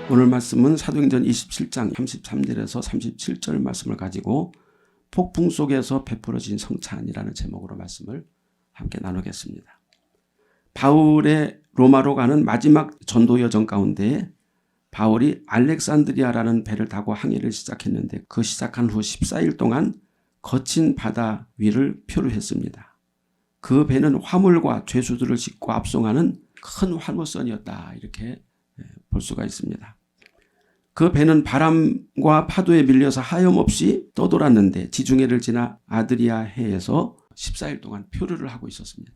오늘 말씀은 사도행전 27장 33절에서 37절 말씀을 가지고 폭풍 속에서 베풀어진 성찬이라는 제목으로 말씀을 함께 나누겠습니다. 바울의 로마로 가는 마지막 전도 여정 가운데 바울이 알렉산드리아라는 배를 타고 항해를 시작했는데 그 시작한 후 14일 동안 거친 바다 위를 표류했습니다. 그 배는 화물과 죄수들을 싣고 압송하는 큰 화물선이었다, 이렇게 볼 수가 있습니다. 그 배는 바람과 파도에 밀려서 하염없이 떠돌았는데 지중해를 지나 아드리아 해에서 14일 동안 표류를 하고 있었습니다.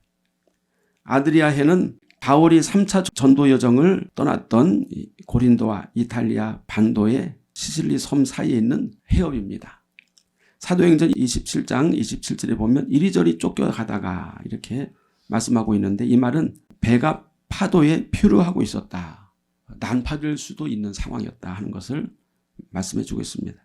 아드리아 해는 바울이 3차 전도 여정을 떠났던 고린도와 이탈리아 반도의 시실리 섬 사이에 있는 해협입니다. 사도행전 27장 27절에 보면 이리저리 쫓겨가다가 이렇게 말씀하고 있는데, 이 말은 배가 파도에 표류하고 있었다, 난파될 수도 있는 상황이었다 하는 것을 말씀해 주고 있습니다.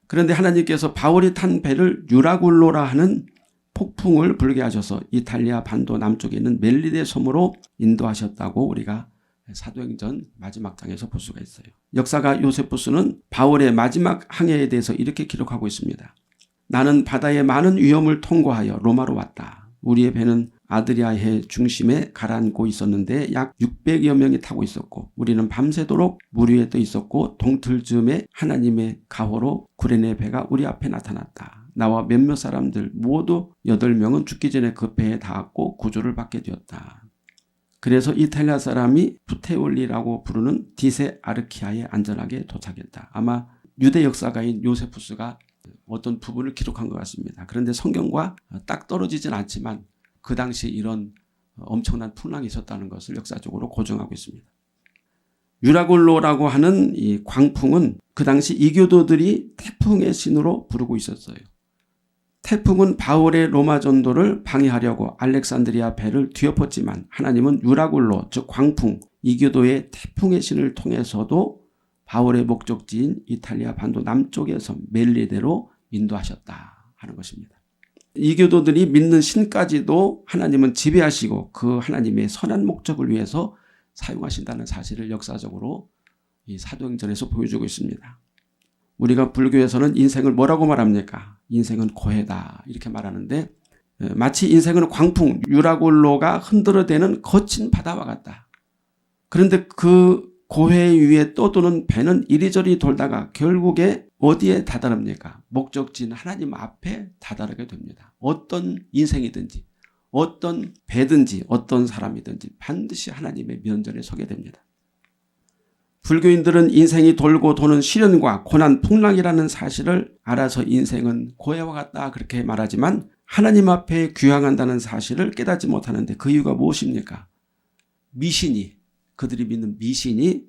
그런데 하나님께서 바울이 탄 배를 유라굴로라 하는 폭풍을 불게 하셔서 이탈리아 반도 남쪽에 있는 멜리데 섬으로 인도하셨다고 우리가 사도행전 마지막 장에서 볼 수가 있어요. 역사가 요세푸스는 바울의 마지막 항해에 대해서 이렇게 기록하고 있습니다. 나는 바다의 많은 위험을 통과하여 로마로 왔다. 우리의 배는 아드리아해 중심에 가라앉고 있었는데 약 600여 명이 타고 있었고 우리는 밤새도록 물 위에 떠 있었고 동틀즈음에 하나님의 가호로 구레네 배가 우리 앞에 나타났다. 나와 몇몇 사람들 모두 8명은 죽기 전에 그 배에 닿았고 구조를 받게 되었다. 그래서 이탈리아 사람이 푸테올리라고 부르는 디세 아르키아에 안전하게 도착했다. 아마 유대 역사가인 요세푸스가 어떤 부분을 기록한 것 같습니다. 그런데 성경과 딱 떨어지진 않지만 그 당시에 이런 엄청난 풍랑이 있었다는 것을 역사적으로 고증하고 있습니다. 유라굴로라고 하는 이 광풍은 그 당시 이교도들이 태풍의 신으로 부르고 있었어요. 태풍은 바울의 로마 전도를 방해하려고 알렉산드리아 배를 뒤엎었지만 하나님은 유라굴로, 즉 광풍, 이교도의 태풍의 신을 통해서도 바울의 목적지인 이탈리아 반도 남쪽에서 멜리데로 인도하셨다 하는 것입니다. 이교도들이 믿는 신까지도 하나님은 지배하시고 그 하나님의 선한 목적을 위해서 사용하신다는 사실을 역사적으로 이 사도행전에서 보여주고 있습니다. 우리가 불교에서는 인생을 뭐라고 말합니까? 인생은 고해다, 이렇게 말하는데 마치 인생은 광풍, 유라굴로가 흔들어대는 거친 바다와 같다. 그런데 그 고해 위에 떠도는 배는 이리저리 돌다가 결국에 어디에 다다릅니까? 목적지인 하나님 앞에 다다르게 됩니다. 어떤 인생이든지 어떤 배든지 어떤 사람이든지 반드시 하나님의 면전에 서게 됩니다. 불교인들은 인생이 돌고 도는 시련과 고난, 풍랑이라는 사실을 알아서 인생은 고해와 같다, 그렇게 말하지만 하나님 앞에 귀향한다는 사실을 깨닫지 못하는데 그 이유가 무엇입니까? 미신이, 그들이 믿는 미신이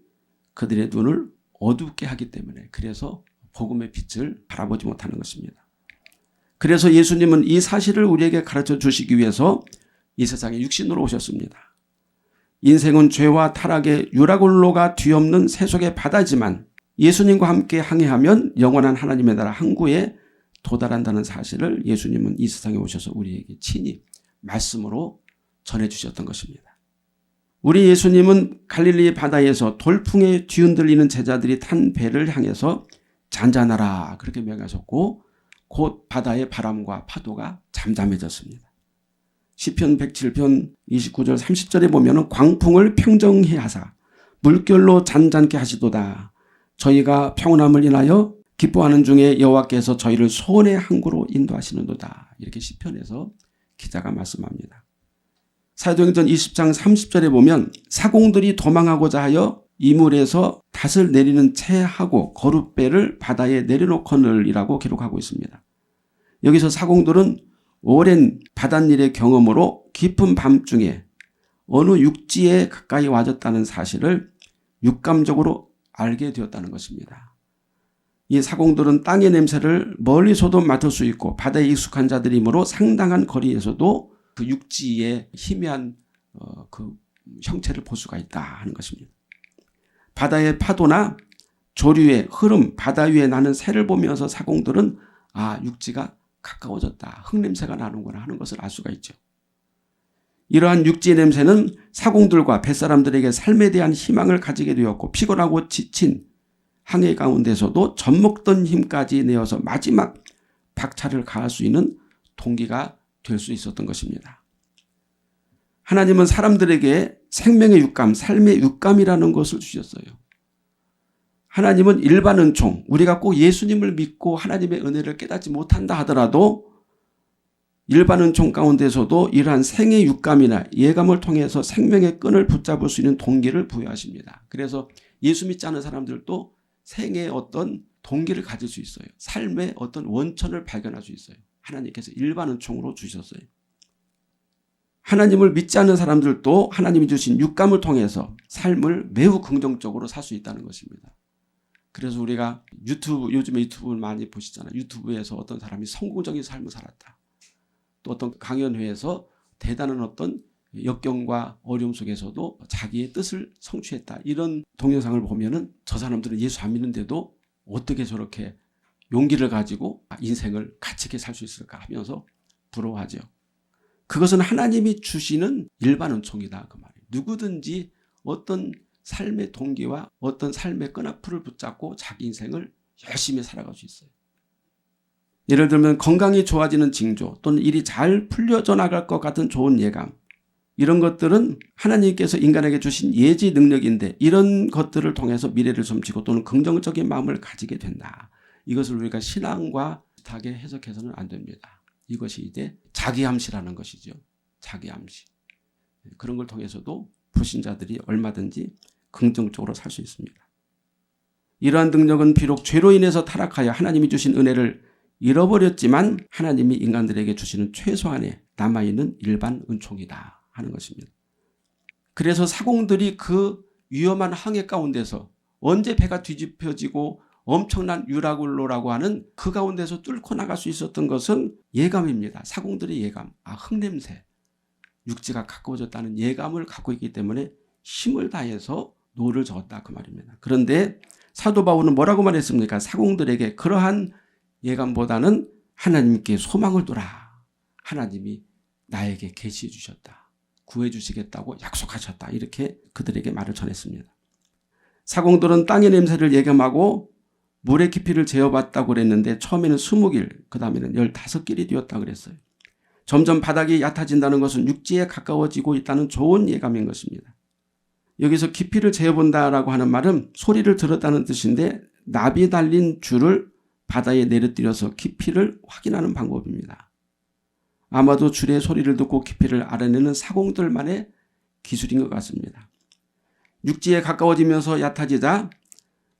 그들의 눈을 어둡게 하기 때문에, 그래서 복음의 빛을 바라보지 못하는 것입니다. 그래서 예수님은 이 사실을 우리에게 가르쳐 주시기 위해서 이 세상에 육신으로 오셨습니다. 인생은 죄와 타락의 유라굴로가 뒤엎는 세속의 바다지만 예수님과 함께 항해하면 영원한 하나님의 나라 항구에 도달한다는 사실을 예수님은 이 세상에 오셔서 우리에게 친히 말씀으로 전해주셨던 것입니다. 우리 예수님은 갈릴리 바다에서 돌풍에 뒤흔들리는 제자들이 탄 배를 향해서 잔잔하라, 그렇게 명하셨고 곧 바다의 바람과 파도가 잠잠해졌습니다. 시편 107편 29절 30절에 보면 광풍을 평정히 하사 물결로 잔잔케 하시도다. 저희가 평온함을 인하여 기뻐하는 중에 여호와께서 저희를 소원의 항구로 인도하시는도다. 이렇게 시편에서 기자가 말씀합니다. 사도행전 20장 30절에 보면 사공들이 도망하고자 하여 이물에서 닷을 내리는 채하고 거룻배를 바다에 내려놓거늘이라고 기록하고 있습니다. 여기서 사공들은 오랜 바닷일의 경험으로 깊은 밤중에 어느 육지에 가까이 와졌다는 사실을 육감적으로 알게 되었다는 것입니다. 이 사공들은 땅의 냄새를 멀리서도 맡을 수 있고 바다에 익숙한 자들이므로 상당한 거리에서도 그 육지의 희미한 그 형체를 볼 수가 있다 하는 것입니다. 바다의 파도나 조류의 흐름, 바다 위에 나는 새를 보면서 사공들은 육지가 가까워졌다, 흙냄새가 나는구나 하는 것을 알 수가 있죠. 이러한 육지의 냄새는 사공들과 뱃사람들에게 삶에 대한 희망을 가지게 되었고 피곤하고 지친 항해 가운데서도 젖먹던 힘까지 내어서 마지막 박차를 가할 수 있는 동기가 될 수 있었던 것입니다. 하나님은 사람들에게 생명의 육감, 삶의 육감이라는 것을 주셨어요. 하나님은 일반 은총, 우리가 꼭 예수님을 믿고 하나님의 은혜를 깨닫지 못한다 하더라도 일반 은총 가운데서도 이러한 생의 육감이나 예감을 통해서 생명의 끈을 붙잡을 수 있는 동기를 부여하십니다. 그래서 예수 믿지 않은 사람들도 생의 어떤 동기를 가질 수 있어요. 삶의 어떤 원천을 발견할 수 있어요. 하나님께서 일반 은총으로 주셨어요. 하나님을 믿지 않는 사람들도 하나님이 주신 육감을 통해서 삶을 매우 긍정적으로 살 수 있다는 것입니다. 그래서 우리가 요즘에 유튜브를 많이 보시잖아요. 유튜브에서 어떤 사람이 성공적인 삶을 살았다. 또 어떤 강연회에서 대단한 어떤 역경과 어려움 속에서도 자기의 뜻을 성취했다. 이런 동영상을 보면은 저 사람들은 예수 안 믿는데도 어떻게 저렇게 용기를 가지고 인생을 가치 있게 살 수 있을까 하면서 부러워하죠. 그것은 하나님이 주시는 일반 은총이다. 그 말이에요. 누구든지 어떤 삶의 동기와 어떤 삶의 끈앞을 붙잡고 자기 인생을 열심히 살아갈 수 있어요. 예를 들면 건강이 좋아지는 징조 또는 일이 잘 풀려져 나갈 것 같은 좋은 예감, 이런 것들은 하나님께서 인간에게 주신 예지 능력인데 이런 것들을 통해서 미래를 점치고 또는 긍정적인 마음을 가지게 된다. 이것을 우리가 신앙과 비슷하게 해석해서는 안 됩니다. 이것이 이제 자기암시라는 것이죠. 자기암시. 그런 걸 통해서도 불신자들이 얼마든지 긍정적으로 살 수 있습니다. 이러한 능력은 비록 죄로 인해서 타락하여 하나님이 주신 은혜를 잃어버렸지만 하나님이 인간들에게 주시는 최소한의 남아있는 일반 은총이다 하는 것입니다. 그래서 사공들이 그 위험한 항해 가운데서 언제 배가 뒤집혀지고 엄청난 유라굴로라고 하는 그 가운데서 뚫고 나갈 수 있었던 것은 예감입니다. 사공들의 예감. 흙냄새. 육지가 가까워졌다는 예감을 갖고 있기 때문에 힘을 다해서 노를 저었다 그 말입니다. 그런데 사도 바울은 뭐라고 말했습니까? 사공들에게 그러한 예감보다는 하나님께 소망을 둬라. 하나님이 나에게 계시해 주셨다. 구해 주시겠다고 약속하셨다. 이렇게 그들에게 말을 전했습니다. 사공들은 땅의 냄새를 예감하고 물의 깊이를 재어봤다고 그랬는데 처음에는 20길, 그 다음에는 15길이 되었다 그랬어요. 점점 바닥이 얕아진다는 것은 육지에 가까워지고 있다는 좋은 예감인 것입니다. 여기서 깊이를 재어본다라고 하는 말은 소리를 들었다는 뜻인데 나비 달린 줄을 바다에 내려뜨려서 깊이를 확인하는 방법입니다. 아마도 줄의 소리를 듣고 깊이를 알아내는 사공들만의 기술인 것 같습니다. 육지에 가까워지면서 얕아지자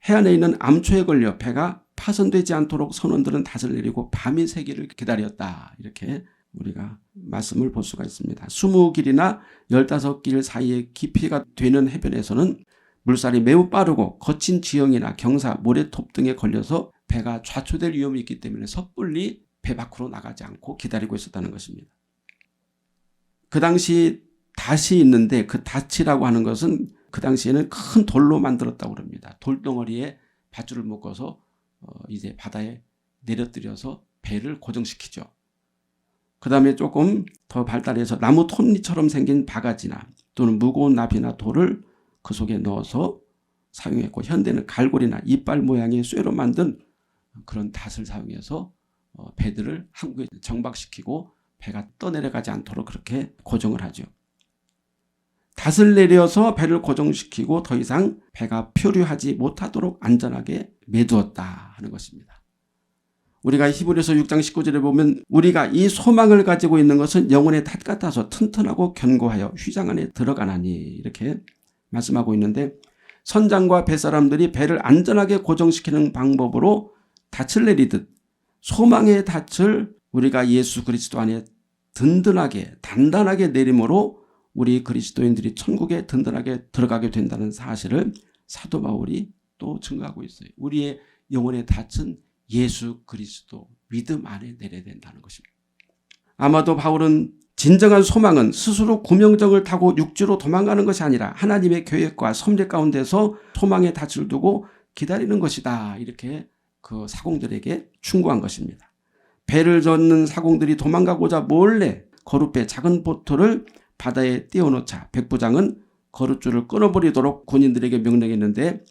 해안에 있는 암초에 걸려 배가 파손되지 않도록 선원들은 닷을 내리고 밤이 새기를 기다렸다. 이렇게 우리가 말씀을 볼 수가 있습니다. 20길이나 15길 사이에 깊이가 되는 해변에서는 물살이 매우 빠르고 거친 지형이나 경사, 모래톱 등에 걸려서 배가 좌초될 위험이 있기 때문에 섣불리 배 밖으로 나가지 않고 기다리고 있었다는 것입니다. 그 당시 닷이 있는데 그 닷이라고 하는 것은 그 당시에는 큰 돌로 만들었다고 합니다. 돌덩어리에 밧줄을 묶어서 이제 바다에 내려뜨려서 배를 고정시키죠. 그 다음에 조금 더 발달해서 나무 톱니처럼 생긴 바가지나 또는 무거운 나비나 돌을 그 속에 넣어서 사용했고 현대는 갈고리나 이빨 모양의 쇠로 만든 그런 닷을 사용해서 배들을 항구에 정박시키고 배가 떠내려가지 않도록 그렇게 고정을 하죠. 닷을 내려서 배를 고정시키고 더 이상 배가 표류하지 못하도록 안전하게 매두었다 하는 것입니다. 우리가 히브리서 6장 19절에 보면 우리가 이 소망을 가지고 있는 것은 영혼의 닷 같아서 튼튼하고 견고하여 휘장 안에 들어가나니 이렇게 말씀하고 있는데 선장과 뱃사람들이 배를 안전하게 고정시키는 방법으로 닻을 내리듯 소망의 닻을 우리가 예수 그리스도 안에 든든하게 단단하게 내림으로 우리 그리스도인들이 천국에 든든하게 들어가게 된다는 사실을 사도 바울이 또 증거하고 있어요. 우리의 영혼의 닻은 예수 그리스도 믿음 안에 내려야 된다는 것입니다. 아마도 바울은 진정한 소망은 스스로 구명정을 타고 육지로 도망가는 것이 아니라 하나님의 계획과 섭리 가운데서 소망의 닻을 두고 기다리는 것이다. 이렇게 그 사공들에게 충고한 것입니다. 배를 젓는 사공들이 도망가고자 몰래 거룻배 작은 보트를 바다에 띄워놓자 백부장은 거룻줄을 끊어버리도록 군인들에게 명령했는데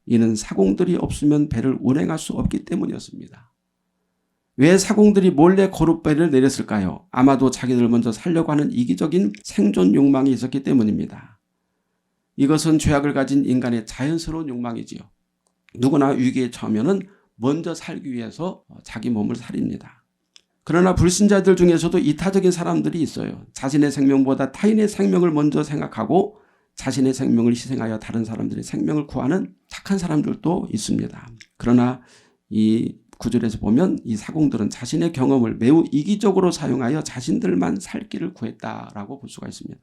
이는 사공들이 없으면 배를 운행할 수 없기 때문이었습니다. 왜 사공들이 몰래 거룻배를 내렸을까요? 아마도 자기들 먼저 살려고 하는 이기적인 생존 욕망이 있었기 때문입니다. 이것은 죄악을 가진 인간의 자연스러운 욕망이지요. 누구나 위기에 처하면 먼저 살기 위해서 자기 몸을 살립니다. 그러나 불신자들 중에서도 이타적인 사람들이 있어요. 자신의 생명보다 타인의 생명을 먼저 생각하고 자신의 생명을 희생하여 다른 사람들의 생명을 구하는 착한 사람들도 있습니다. 그러나 이 구절에서 보면 이 사공들은 자신의 경험을 매우 이기적으로 사용하여 자신들만 살 길을 구했다라고 볼 수가 있습니다.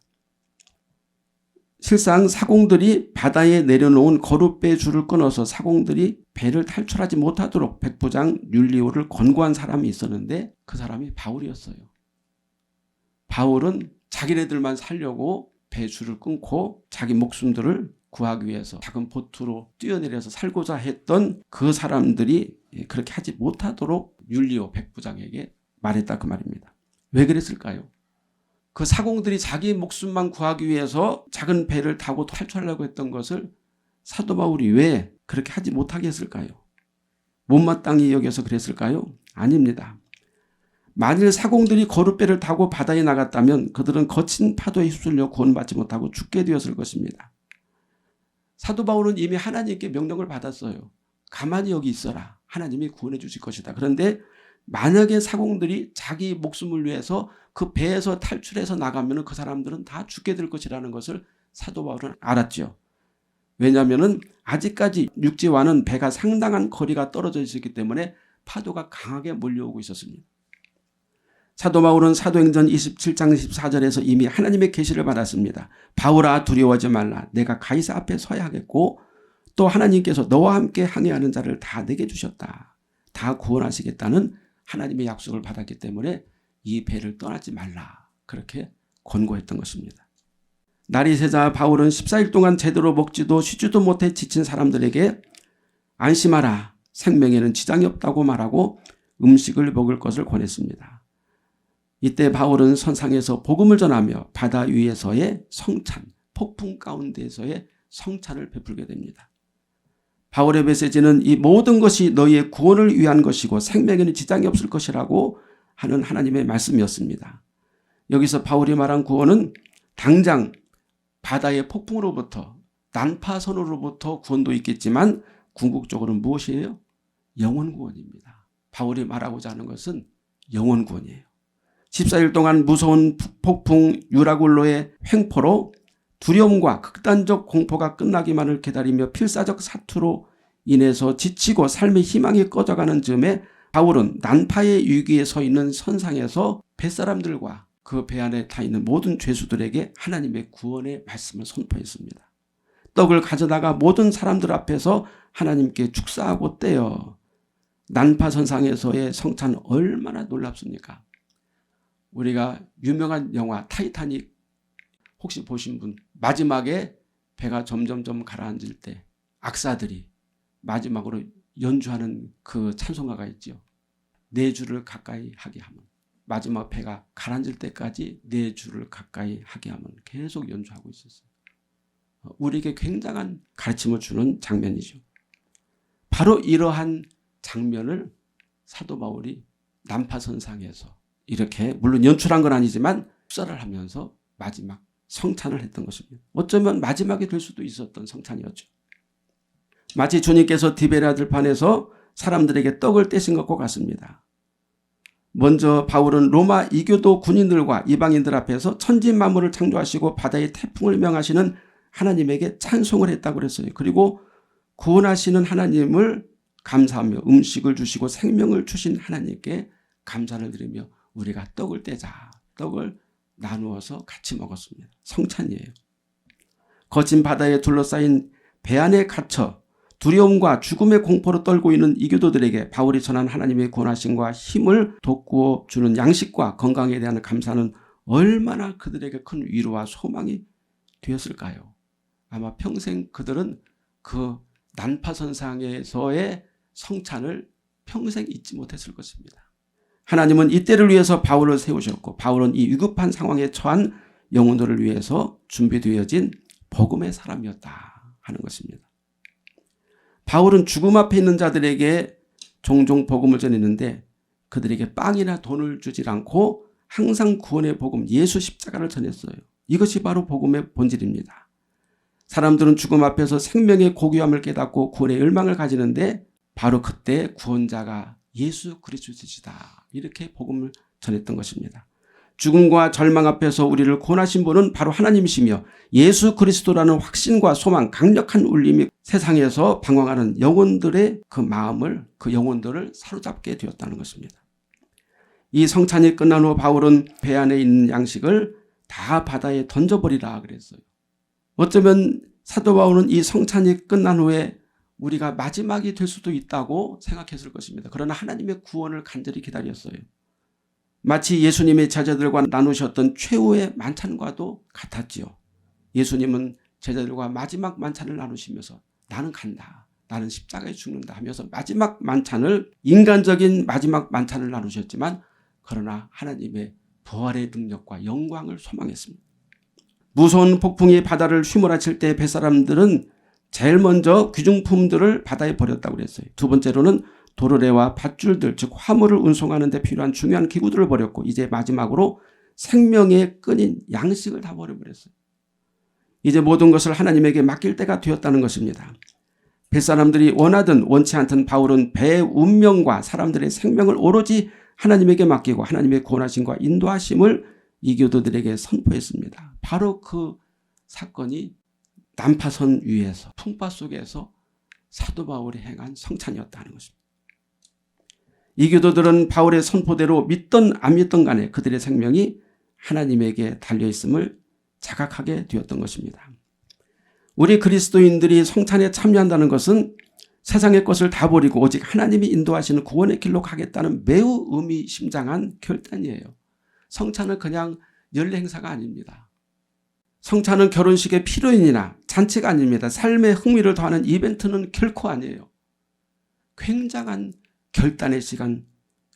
실상 사공들이 바다에 내려놓은 거룻배 줄을 끊어서 사공들이 배를 탈출하지 못하도록 백부장 율리오를 권고한 사람이 있었는데 그 사람이 바울이었어요. 바울은 자기네들만 살려고 배 줄을 끊고 자기 목숨들을 구하기 위해서 작은 보트로 뛰어내려서 살고자 했던 그 사람들이 그렇게 하지 못하도록 율리오 백부장에게 말했다 그 말입니다. 왜 그랬을까요? 그 사공들이 자기 목숨만 구하기 위해서 작은 배를 타고 탈출하려고 했던 것을 사도 바울이 왜 그렇게 하지 못하게 했을까요? 못마땅히 여겨서 그랬을까요? 아닙니다. 만일 사공들이 거룻배를 타고 바다에 나갔다면 그들은 거친 파도에 휩쓸려 구원받지 못하고 죽게 되었을 것입니다. 사도 바울은 이미 하나님께 명령을 받았어요. 가만히 여기 있어라. 하나님이 구원해 주실 것이다. 그런데 만약에 사공들이 자기 목숨을 위해서 그 배에서 탈출해서 나가면 그 사람들은 다 죽게 될 것이라는 것을 사도 바울은 알았죠. 왜냐하면 아직까지 육지와는 배가 상당한 거리가 떨어져 있었기 때문에 파도가 강하게 몰려오고 있었습니다. 사도 바울은 사도행전 27장 14절에서 이미 하나님의 계시를 받았습니다. 바울아 두려워하지 말라. 내가 가이사 앞에 서야 하겠고 또 하나님께서 너와 함께 항해하는 자를 다 내게 주셨다. 다 구원하시겠다는 하나님의 약속을 받았기 때문에 이 배를 떠나지 말라. 그렇게 권고했던 것입니다. 날이 새자 바울은 14일 동안 제대로 먹지도 쉬지도 못해 지친 사람들에게 안심하라. 생명에는 지장이 없다고 말하고 음식을 먹을 것을 권했습니다. 이때 바울은 선상에서 복음을 전하며 바다 위에서의 성찬, 폭풍 가운데에서의 성찬을 베풀게 됩니다. 바울의 메시지는 이 모든 것이 너희의 구원을 위한 것이고 생명에는 지장이 없을 것이라고 하는 하나님의 말씀이었습니다. 여기서 바울이 말한 구원은 당장 바다의 폭풍으로부터 난파선으로부터 구원도 있겠지만 궁극적으로는 무엇이에요? 영원 구원입니다. 바울이 말하고자 하는 것은 영원 구원이에요. 14일 동안 무서운 폭풍 유라굴로의 횡포로 두려움과 극단적 공포가 끝나기만을 기다리며 필사적 사투로 인해서 지치고 삶의 희망이 꺼져가는 즈음에 바울은 난파의 위기에 서 있는 선상에서 뱃사람들과 그 배 안에 타 있는 모든 죄수들에게 하나님의 구원의 말씀을 선포했습니다. 떡을 가져다가 모든 사람들 앞에서 하나님께 축사하고 떼어 난파 선상에서의 성찬은 얼마나 놀랍습니까? 우리가 유명한 영화 타이타닉 혹시 보신 분, 마지막에 배가 점점점 가라앉을 때 악사들이 마지막으로 연주하는 그 찬송가가 있죠. 네 줄을 가까이 하게 하면, 마지막 배가 가라앉을 때까지 네 줄을 가까이 하게 하면 계속 연주하고 있었어요. 우리에게 굉장한 가르침을 주는 장면이죠. 바로 이러한 장면을 사도 바울이 난파선상에서 이렇게 물론 연출한 건 아니지만 축사를 하면서 마지막 성찬을 했던 것입니다. 어쩌면 마지막이 될 수도 있었던 성찬이었죠. 마치 주님께서 디베랴 들판에서 사람들에게 떡을 떼신 것과 같습니다. 먼저 바울은 로마 이교도 군인들과 이방인들 앞에서 천지 만물을 창조하시고 바다의 태풍을 명하시는 하나님에게 찬송을 했다고 그랬어요. 그리고 구원하시는 하나님을 감사하며 음식을 주시고 생명을 주신 하나님께 감사를 드리며 우리가 떡을 떼자. 떡을 나누어서 같이 먹었습니다. 성찬이에요. 거친 바다에 둘러싸인 배 안에 갇혀 두려움과 죽음의 공포로 떨고 있는 이교도들에게 바울이 전한 하나님의 권하심과 힘을 돋구어 주는 양식과 건강에 대한 감사는 얼마나 그들에게 큰 위로와 소망이 되었을까요? 아마 평생 그들은 그 난파선상에서의 성찬을 평생 잊지 못했을 것입니다. 하나님은 이때를 위해서 바울을 세우셨고 바울은 이 위급한 상황에 처한 영혼들을 위해서 준비되어진 복음의 사람이었다 하는 것입니다. 바울은 죽음 앞에 있는 자들에게 종종 복음을 전했는데 그들에게 빵이나 돈을 주질 않고 항상 구원의 복음, 예수 십자가를 전했어요. 이것이 바로 복음의 본질입니다. 사람들은 죽음 앞에서 생명의 고귀함을 깨닫고 구원의 열망을 가지는데 바로 그때 구원자가 예수 그리스도시다. 이렇게 복음을 전했던 것입니다. 죽음과 절망 앞에서 우리를 구원하신 분은 바로 하나님이시며 예수 그리스도라는 확신과 소망, 강력한 울림이 세상에서 방황하는 영혼들의 그 마음을, 그 영혼들을 사로잡게 되었다는 것입니다. 이 성찬이 끝난 후 바울은 배 안에 있는 양식을 다 바다에 던져버리라 그랬어요. 어쩌면 사도 바울은 이 성찬이 끝난 후에 우리가 마지막이 될 수도 있다고 생각했을 것입니다. 그러나 하나님의 구원을 간절히 기다렸어요. 마치 예수님의 제자들과 나누셨던 최후의 만찬과도 같았지요. 예수님은 제자들과 마지막 만찬을 나누시면서 나는 간다, 나는 십자가에 죽는다 하면서 마지막 만찬을, 인간적인 마지막 만찬을 나누셨지만 그러나 하나님의 부활의 능력과 영광을 소망했습니다. 무서운 폭풍이 바다를 휘몰아칠 때 뱃사람들은 제일 먼저 귀중품들을 바다에 버렸다고 그랬어요. 두 번째로는 도르래와 밧줄들, 즉 화물을 운송하는 데 필요한 중요한 기구들을 버렸고, 이제 마지막으로 생명의 끈인 양식을 다 버려버렸어요. 이제 모든 것을 하나님에게 맡길 때가 되었다는 것입니다. 뱃사람들이 원하든 원치 않든 바울은 배의 운명과 사람들의 생명을 오로지 하나님에게 맡기고 하나님의 구원하심과 인도하심을 이교도들에게 선포했습니다. 바로 그 사건이 난파선 위에서, 풍파 속에서 사도 바울이 행한 성찬이었다는 것입니다. 이교도들은 바울의 선포대로 믿던 안 믿던 간에 그들의 생명이 하나님에게 달려있음을 자각하게 되었던 것입니다. 우리 그리스도인들이 성찬에 참여한다는 것은 세상의 것을 다 버리고 오직 하나님이 인도하시는 구원의 길로 가겠다는 매우 의미심장한 결단이에요. 성찬은 그냥 연례 행사가 아닙니다. 성찬은 결혼식의 필요인이나 잔치가 아닙니다. 삶의 흥미를 더하는 이벤트는 결코 아니에요. 굉장한 결단의 시간,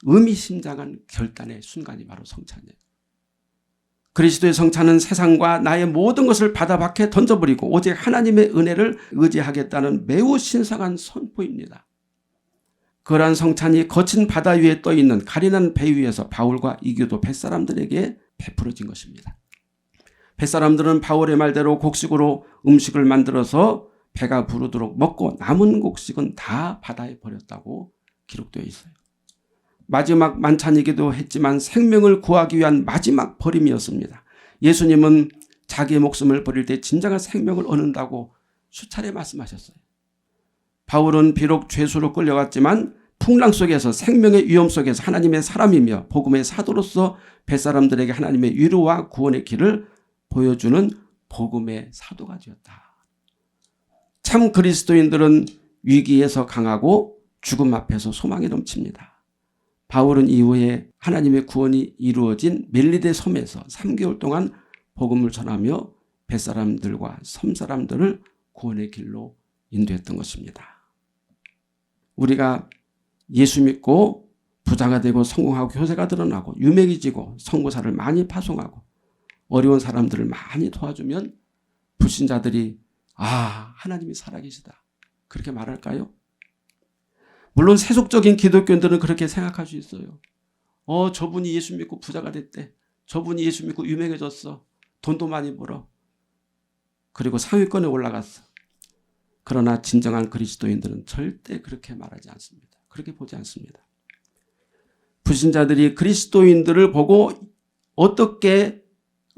의미심장한 결단의 순간이 바로 성찬이에요. 그리스도의 성찬은 세상과 나의 모든 것을 바다 밖에 던져버리고 오직 하나님의 은혜를 의지하겠다는 매우 신성한 선포입니다. 그러한 성찬이 거친 바다 위에 떠있는 가련한 배 위에서 바울과 이교도 뱃사람들에게 베풀어진 것입니다. 뱃사람들은 바울의 말대로 곡식으로 음식을 만들어서 배가 부르도록 먹고 남은 곡식은 다 바다에 버렸다고 기록되어 있어요. 마지막 만찬이기도 했지만 생명을 구하기 위한 마지막 버림이었습니다. 예수님은 자기의 목숨을 버릴 때 진정한 생명을 얻는다고 수차례 말씀하셨어요. 바울은 비록 죄수로 끌려갔지만 풍랑 속에서, 생명의 위험 속에서 하나님의 사람이며 복음의 사도로서 뱃사람들에게 하나님의 위로와 구원의 길을 보여주는 복음의 사도가 되었다. 참 그리스도인들은 위기에서 강하고 죽음 앞에서 소망이 넘칩니다. 바울은 이후에 하나님의 구원이 이루어진 멜리데 섬에서 3개월 동안 복음을 전하며 뱃사람들과 섬사람들을 구원의 길로 인도했던 것입니다. 우리가 예수 믿고 부자가 되고 성공하고 교세가 드러나고 유명해지고 선교사를 많이 파송하고 어려운 사람들을 많이 도와주면 불신자들이 하나님이 살아계시다 그렇게 말할까요? 물론 세속적인 기독교인들은 그렇게 생각할 수 있어요. 저분이 예수 믿고 부자가 됐대. 저분이 예수 믿고 유명해졌어. 돈도 많이 벌어. 그리고 상위권에 올라갔어. 그러나 진정한 그리스도인들은 절대 그렇게 말하지 않습니다. 그렇게 보지 않습니다. 불신자들이 그리스도인들을 보고 어떻게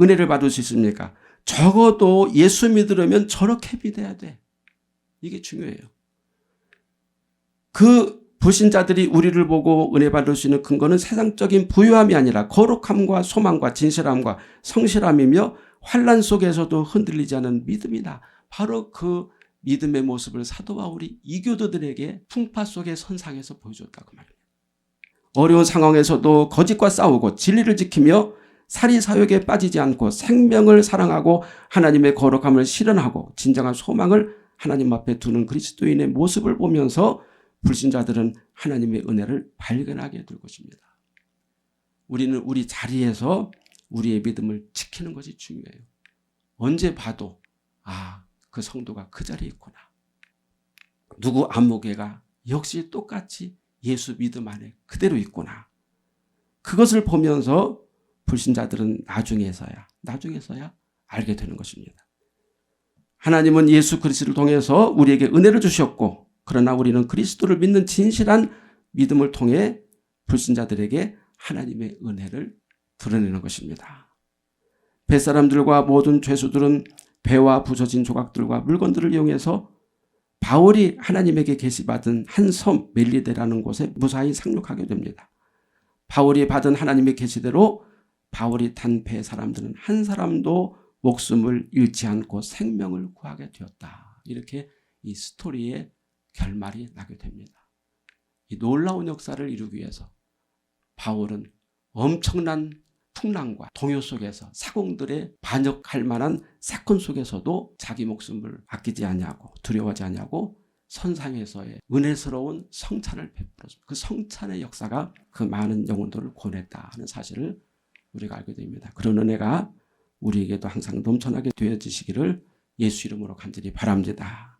은혜를 받을 수 있습니까? 적어도 예수 믿으려면 저렇게 믿어야 돼. 이게 중요해요. 그 불신자들이 우리를 보고 은혜 받을 수 있는 근거는 세상적인 부유함이 아니라 거룩함과 소망과 진실함과 성실함이며 환난 속에서도 흔들리지 않은 믿음이다. 바로 그 믿음의 모습을 사도 바울이 이교도들에게 풍파 속의 선상에서 보여줬다고 말입니다. 어려운 상황에서도 거짓과 싸우고 진리를 지키며 사리사욕에 빠지지 않고 생명을 사랑하고 하나님의 거룩함을 실현하고 진정한 소망을 하나님 앞에 두는 그리스도인의 모습을 보면서 불신자들은 하나님의 은혜를 발견하게 될 것입니다. 우리는 우리 자리에서 우리의 믿음을 지키는 것이 중요해요. 언제 봐도 그 성도가 그 자리에 있구나. 누구 안목애가 역시 똑같이 예수 믿음 안에 그대로 있구나. 그것을 보면서 불신자들은 나중에서야 알게 되는 것입니다. 하나님은 예수 그리스도를 통해서 우리에게 은혜를 주셨고, 그러나 우리는 그리스도를 믿는 진실한 믿음을 통해 불신자들에게 하나님의 은혜를 드러내는 것입니다. 뱃사람들과 모든 죄수들은 배와 부서진 조각들과 물건들을 이용해서 바울이 하나님에게 계시받은 한 섬 멜리데라는 곳에 무사히 상륙하게 됩니다. 바울이 받은 하나님의 계시대로 바울이 탄 배 사람들은 한 사람도 목숨을 잃지 않고 생명을 구하게 되었다. 이렇게 이 스토리의 결말이 나게 됩니다. 이 놀라운 역사를 이루기 위해서 바울은 엄청난 풍랑과 동요 속에서 사공들의 반역할 만한 사건 속에서도 자기 목숨을 아끼지 아니하고 두려워하지 아니하고 선상에서의 은혜스러운 성찬을 베풀었습니다. 그 성찬의 역사가 그 많은 영혼들을 구원했다 하는 사실을 우리가 알게 됩니다. 그런 은혜가 우리에게도 항상 넘쳐나게 되어지시기를 예수 이름으로 간절히 바랍니다.